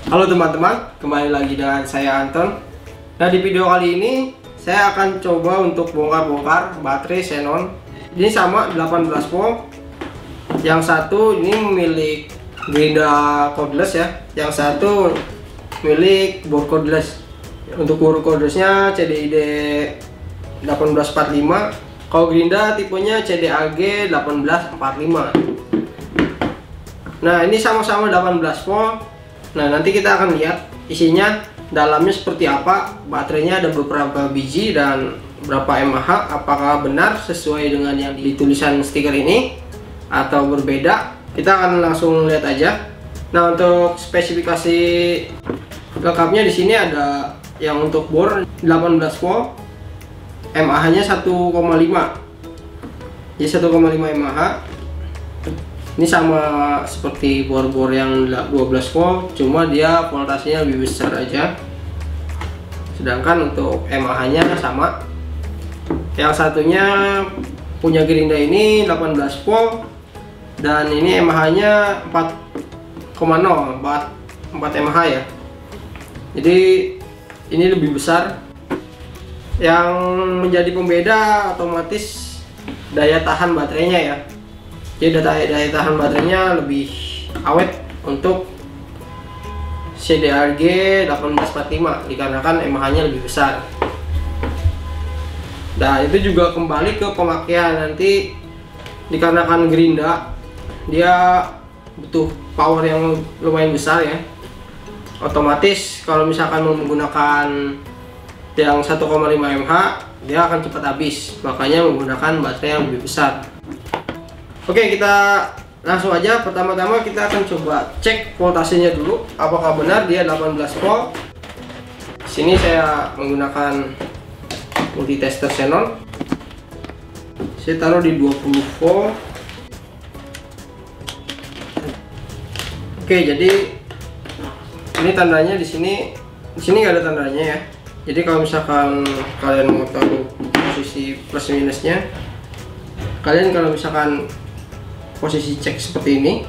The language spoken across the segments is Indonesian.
Halo teman-teman, kembali lagi dengan saya Anton. Nah, di video kali ini saya akan coba untuk bongkar-bongkar baterai Xenon. Ini sama 18 volt. Yang satu ini milik Grinda cordless ya. Yang satu milik bor cordless. Untuk bor cordlessnya CDID 1845. Kalau Grinda tipenya CDAG 1845. Nah, ini sama-sama 18 volt. Nah, nanti kita akan lihat isinya dalamnya seperti apa. Baterainya ada beberapa biji dan berapa mAh. Apakah benar sesuai dengan yang di tulisan stiker ini atau berbeda? Kita akan langsung lihat aja. Nah, untuk spesifikasi lengkapnya di sini ada yang untuk bor 18 volt, mAh-nya 1,5. Jadi 1,5 mAh. Ini sama seperti bor-bor yang 12 volt, cuma dia voltasenya lebih besar aja. Sedangkan untuk mAh-nya sama. Yang satunya punya Grinda ini 18 volt dan ini mAh-nya 4,0, 4 mAh ya. Jadi ini lebih besar. Yang menjadi pembeda otomatis daya tahan baterainya ya. Jadi daya tahan baterainya lebih awet untuk CDAG 1845 dikarenakan mAh-nya lebih besar. Nah, itu juga kembali ke pemakaian. Nanti dikarenakan Grinda dia butuh power yang lumayan besar ya. Otomatis kalau misalkan menggunakan yang 1,5 mAh dia akan cepat habis. Makanya menggunakan baterai yang lebih besar. Oke, kita langsung aja. Pertama-tama kita akan coba cek voltasenya dulu, apakah benar dia 18 volt. Sini saya menggunakan multitester Xenon. Saya taruh di 20 volt. Oke, jadi ini tandanya di sini nggak ada tandanya ya. Jadi kalau misalkan kalian mau tahu posisi plus minusnya, kalian kalau misalkan posisi cek seperti ini.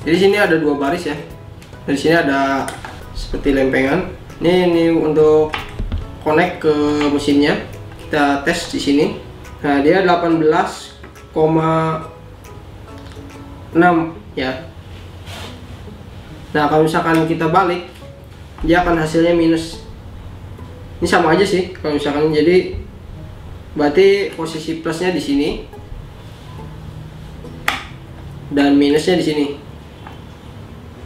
Jadi sini ada dua baris ya. Di sini ada seperti lempengan. Ini untuk connect ke mesinnya. Kita tes di sini. Nah, dia 18,6 ya. Nah, kalau misalkan kita balik, dia akan hasilnya minus. Ini sama aja sih kalau misalkan, jadi berarti posisi plusnya di sini dan minusnya di sini.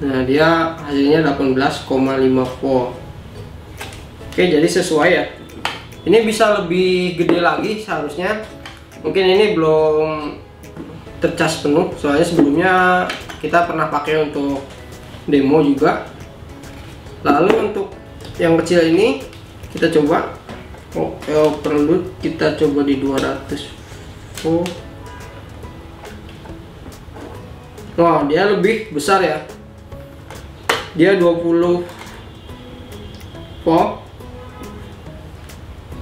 Nah, dia hasilnya 18,5 volt. Oke, jadi sesuai ya. Ini bisa lebih gede lagi seharusnya. Mungkin ini belum tercas penuh, soalnya sebelumnya kita pernah pakai untuk demo juga. Lalu untuk yang kecil ini kita coba perlu kita coba di 200 volt. Wah, dia lebih besar ya. Dia 20 volt.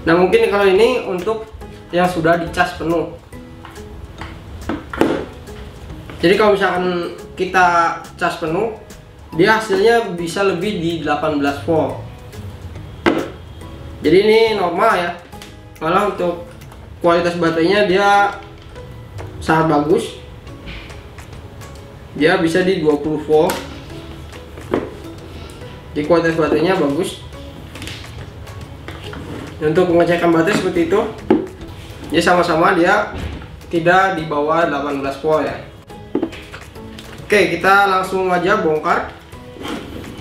Nah, mungkin kalau ini untuk yang sudah dicas penuh. Jadi kalau misalkan kita cas penuh, dia hasilnya bisa lebih di 18 volt. Jadi ini normal ya. Malah untuk kualitas baterainya dia sangat bagus. Dia bisa di 20 volt. Di kualitas baterainya bagus. Untuk pengecekan baterai seperti itu, jadi sama-sama dia tidak di bawah 18 volt ya. Oke, kita langsung aja bongkar.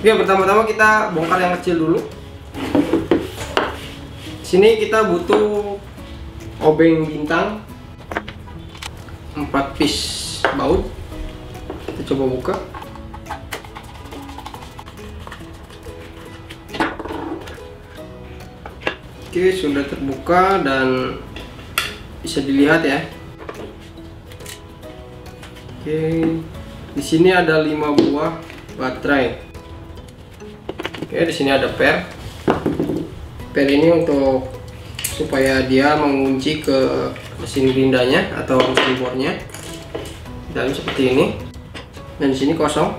Oke, pertama-tama kita bongkar yang kecil dulu. Sini kita butuh obeng bintang 4 piece baut. Kita coba buka. Oke, sudah terbuka dan bisa dilihat ya. Oke, di sini ada 5 buah baterai. Oke, di sini ada per. Per ini untuk supaya dia mengunci ke mesin grindanya atau mesin bornya. Dan seperti ini. Dan di sini kosong.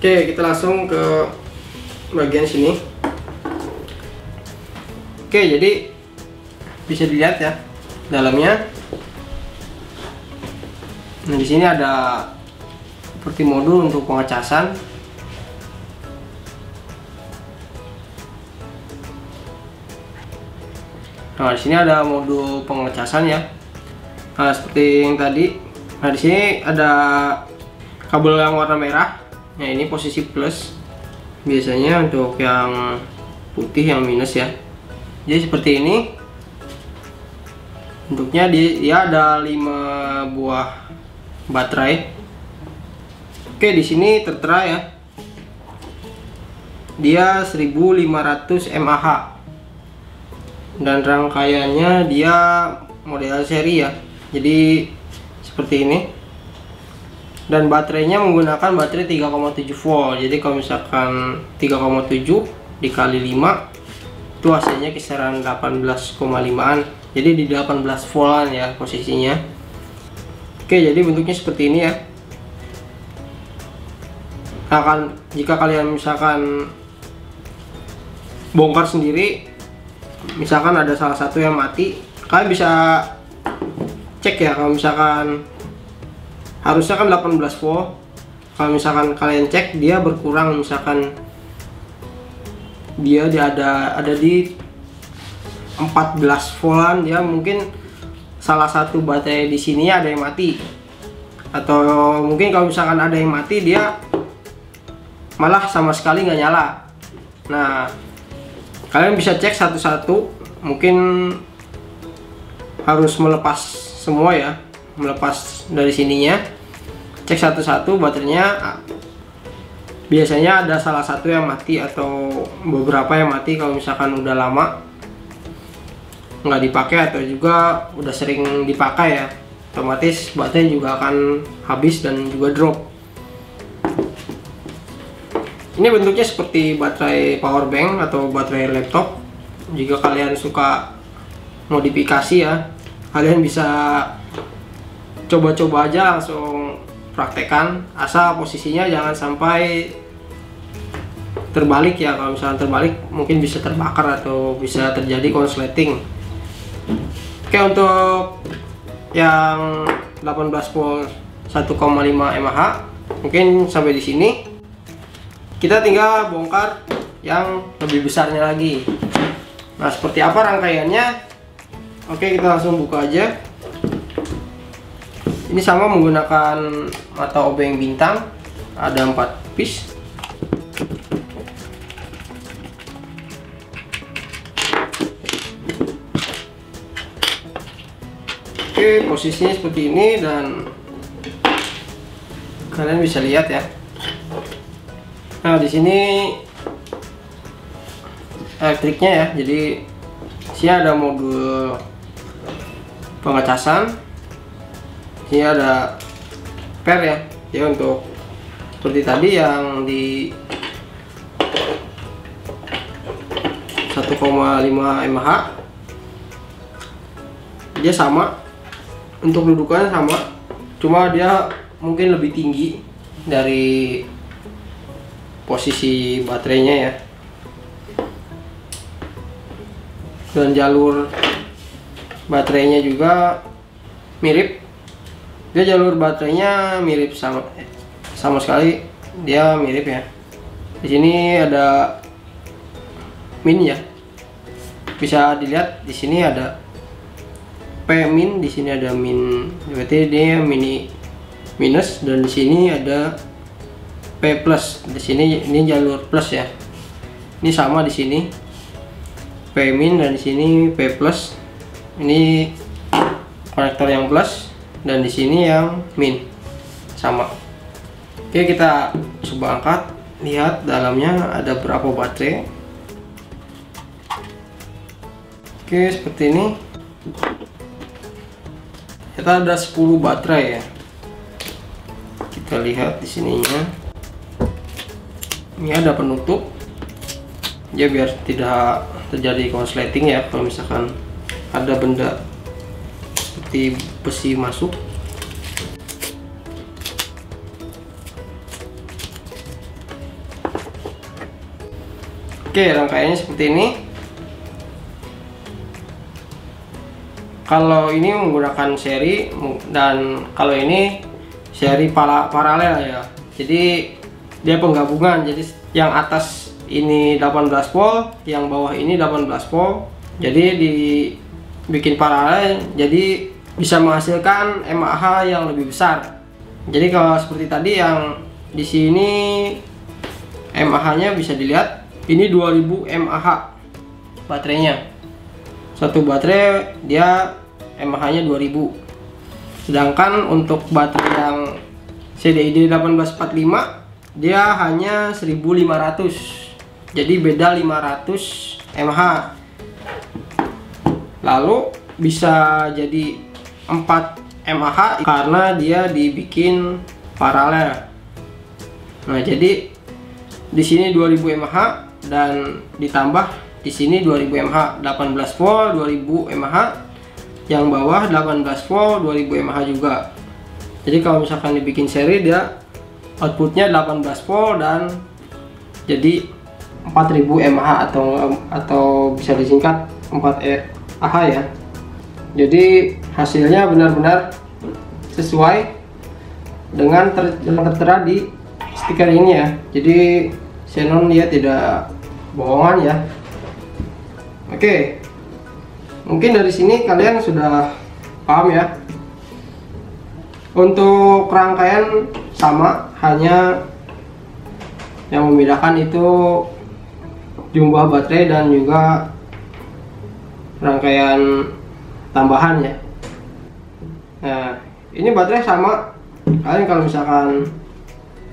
Oke, kita langsung ke bagian sini. Oke, jadi bisa dilihat ya dalamnya. Nah, di sini ada seperti modul untuk pengecasan. Nah, di sini ada modul pengecasan ya. Nah, seperti yang tadi. Nah, di sini ada kabel yang warna merah. Nah, ini posisi plus. Biasanya untuk yang putih yang minus ya. Jadi seperti ini. Bentuknya dia ada 5 buah baterai. Oke, di sini tertera ya. Dia 1500 mAh. Dan rangkaiannya dia model seri ya. Jadi seperti ini. Dan baterainya menggunakan baterai 3,7 volt. Jadi kalau misalkan 3,7 dikali 5 itu hasilnya kisaran 18,5an. Jadi di 18 voltan ya posisinya. Oke, jadi bentuknya seperti ini ya. Nah, jika kalian misalkan bongkar sendiri, misalkan ada salah satu yang mati, kalian bisa cek ya. Kalau misalkan harusnya kan 18 volt, kalau misalkan kalian cek dia berkurang, misalkan dia ada di 14 voltan, dia mungkin salah satu baterai di sini ada yang mati, atau mungkin kalau misalkan ada yang mati dia malah sama sekali nggak nyala. Nah, kalian bisa cek satu-satu, mungkin harus melepas semua ya, melepas dari sininya, cek satu-satu baterainya. Biasanya ada salah satu yang mati atau beberapa yang mati kalau misalkan udah lama nggak dipakai atau juga udah sering dipakai ya, otomatis baterai juga akan habis dan juga drop. Ini bentuknya seperti baterai power bank atau baterai laptop. Jika kalian suka modifikasi ya, kalian bisa coba-coba aja, langsung praktekkan, asal posisinya jangan sampai terbalik ya. Kalau misalnya terbalik mungkin bisa terbakar atau bisa terjadi konsleting. Oke, untuk yang 18 volt 1,5 mAh mungkin sampai di sini. Kita tinggal bongkar yang lebih besarnya lagi. Nah, seperti apa rangkaiannya? Oke, kita langsung buka aja. Ini sama menggunakan mata obeng bintang, ada 4 piece. Oke, posisinya seperti ini dan kalian bisa lihat ya. Nah, di sini elektriknya ya. Jadi sini ada modul pengecasan. Sini ada per ya. Ya, untuk seperti tadi yang di 1,5 mAh. Dia sama, untuk dudukannya sama, cuma dia mungkin lebih tinggi dari posisi baterainya ya. Dan jalur baterainya juga mirip. Dia jalur baterainya mirip, sama sekali dia mirip ya. Di sini ada min ya. Bisa dilihat di sini ada P min, di sini ada min. Berarti dia minus, dan di sini ada P plus. Di sini ini jalur plus ya. Ini sama di sini P min dan di sini P plus. Ini konektor yang plus dan di sini yang min, sama. Oke, kita coba angkat, lihat dalamnya ada berapa baterai. Oke, seperti ini. Kita ada 10 baterai ya. Kita lihat di sininya. Ini ada penutup. Ya, biar tidak terjadi konsleting ya, kalau misalkan ada benda seperti besi masuk. Oke, rangkaiannya seperti ini. Kalau ini menggunakan seri, dan kalau ini seri paralel ya. Jadi dia penggabungan. Jadi yang atas ini 18 volt, yang bawah ini 18 volt. Jadi dibikin paralel, jadi bisa menghasilkan mAh yang lebih besar. Jadi kalau seperti tadi yang di sini mAh-nya bisa dilihat, ini 2000 mAh baterainya. Satu baterai dia mAh-nya 2000. Sedangkan untuk baterai yang CDID 1845 dia hanya 1500. Jadi beda 500 mAh. Lalu bisa jadi 4 mAh karena dia dibikin paralel. Nah, jadi di sini 2000 mAh dan ditambah di sini 2000 mAh, 18 volt 2000 mAh, yang bawah 18 volt 2000 mAh juga. Jadi kalau misalkan dibikin seri, dia outputnya 18 volt dan jadi 4000 mAh atau bisa disingkat 4Ah ya. Jadi hasilnya benar-benar sesuai dengan yang tertera di stiker ini ya. Jadi Xenon dia tidak bohongan ya. Oke, mungkin dari sini kalian sudah paham ya. Untuk rangkaian sama, hanya yang membedakan itu jumlah baterai dan juga rangkaian tambahan ya. Nah, ini baterai sama. Kalian kalau misalkan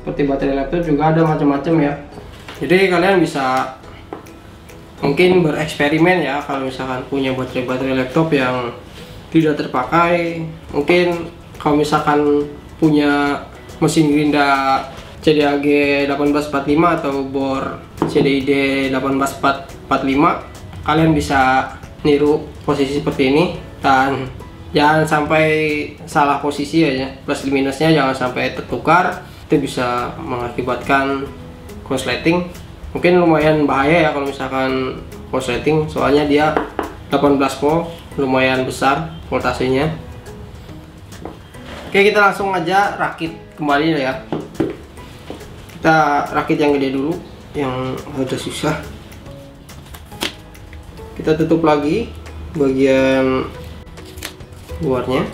seperti baterai laptop juga ada macam-macam ya. Jadi kalian bisa mungkin bereksperimen ya. Kalau misalkan punya baterai laptop yang tidak terpakai, mungkin kalau misalkan punya mesin gerinda CDAG 1845 atau bor CDID 1845, kalian bisa niru posisi seperti ini. Dan jangan sampai salah posisi aja, plus minusnya jangan sampai tertukar. Itu bisa mengakibatkan korsleting. Mungkin lumayan bahaya ya kalau misalkan korsleting, soalnya dia 18 volt, lumayan besar voltasenya. Oke, kita langsung aja rakit kembali ya. Kita rakit yang gede dulu, yang agak susah. Kita tutup lagi bagian luarnya.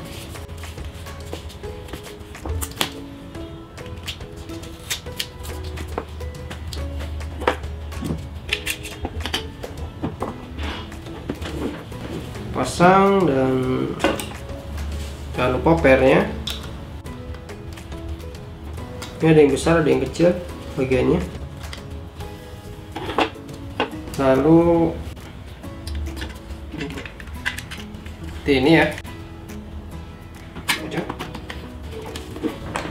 Pasang dan jangan lupa pernya. Ini ada yang besar, ada yang kecil bagiannya. Lalu seperti ini ya.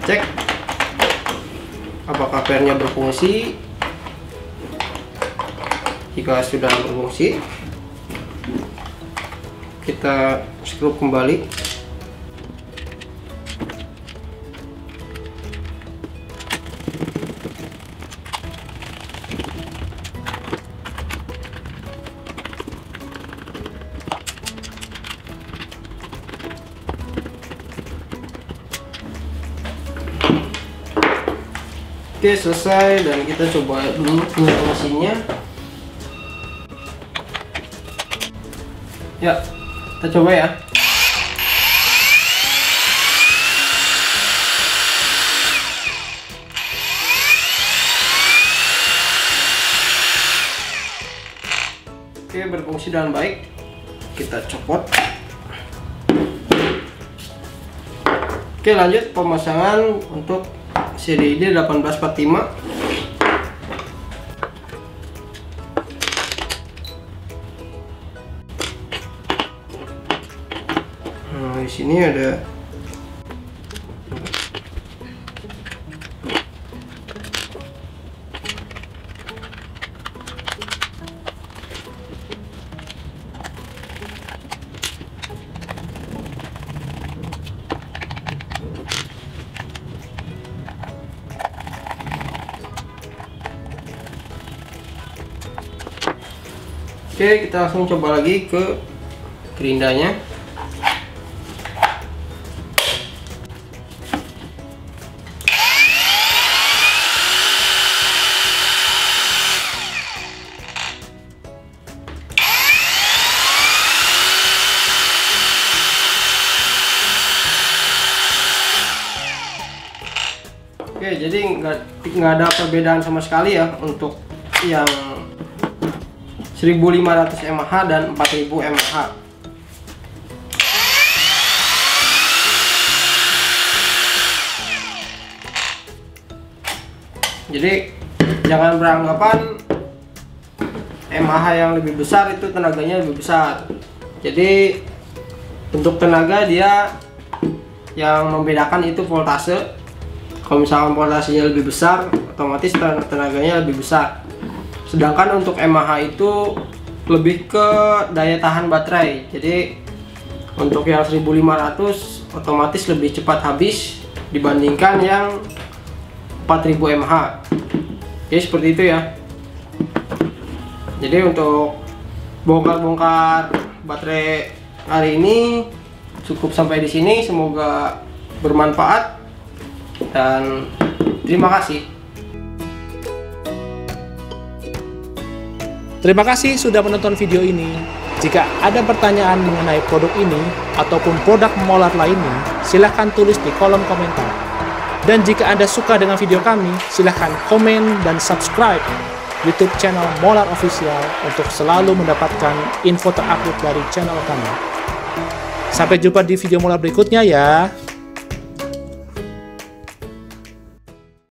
Cek apakah pernya berfungsi. Jika sudah berfungsi, kita skrup kembali. Oke, selesai, dan kita coba dulu punya mesinnya. Ya, kita coba ya. Oke, berfungsi dengan baik. Kita copot. Oke, lanjut pemasangan untuk CDID 1845. Nah, di sini ada Oke, kita langsung coba lagi ke gerindanya. Oke, jadi nggak ada perbedaan sama sekali ya untuk yang 1500 mAh dan 4000 mAh. Jadi jangan beranggapan mAh yang lebih besar itu tenaganya lebih besar. Jadi untuk tenaga dia yang membedakan itu voltase. Kalau misalkan voltasenya lebih besar, otomatis tenaganya lebih besar. Sedangkan untuk mAh itu lebih ke daya tahan baterai. Jadi untuk yang 1500 otomatis lebih cepat habis dibandingkan yang 4000 mAh. Jadi seperti itu ya. Jadi untuk bongkar-bongkar baterai hari ini cukup sampai di sini. Semoga bermanfaat. Dan terima kasih. Terima kasih sudah menonton video ini. Jika ada pertanyaan mengenai produk ini ataupun produk Molar lainnya, silahkan tulis di kolom komentar. Dan jika Anda suka dengan video kami, silahkan komen dan subscribe YouTube channel Molar Official untuk selalu mendapatkan info terupdate dari channel kami. Sampai jumpa di video Molar berikutnya ya.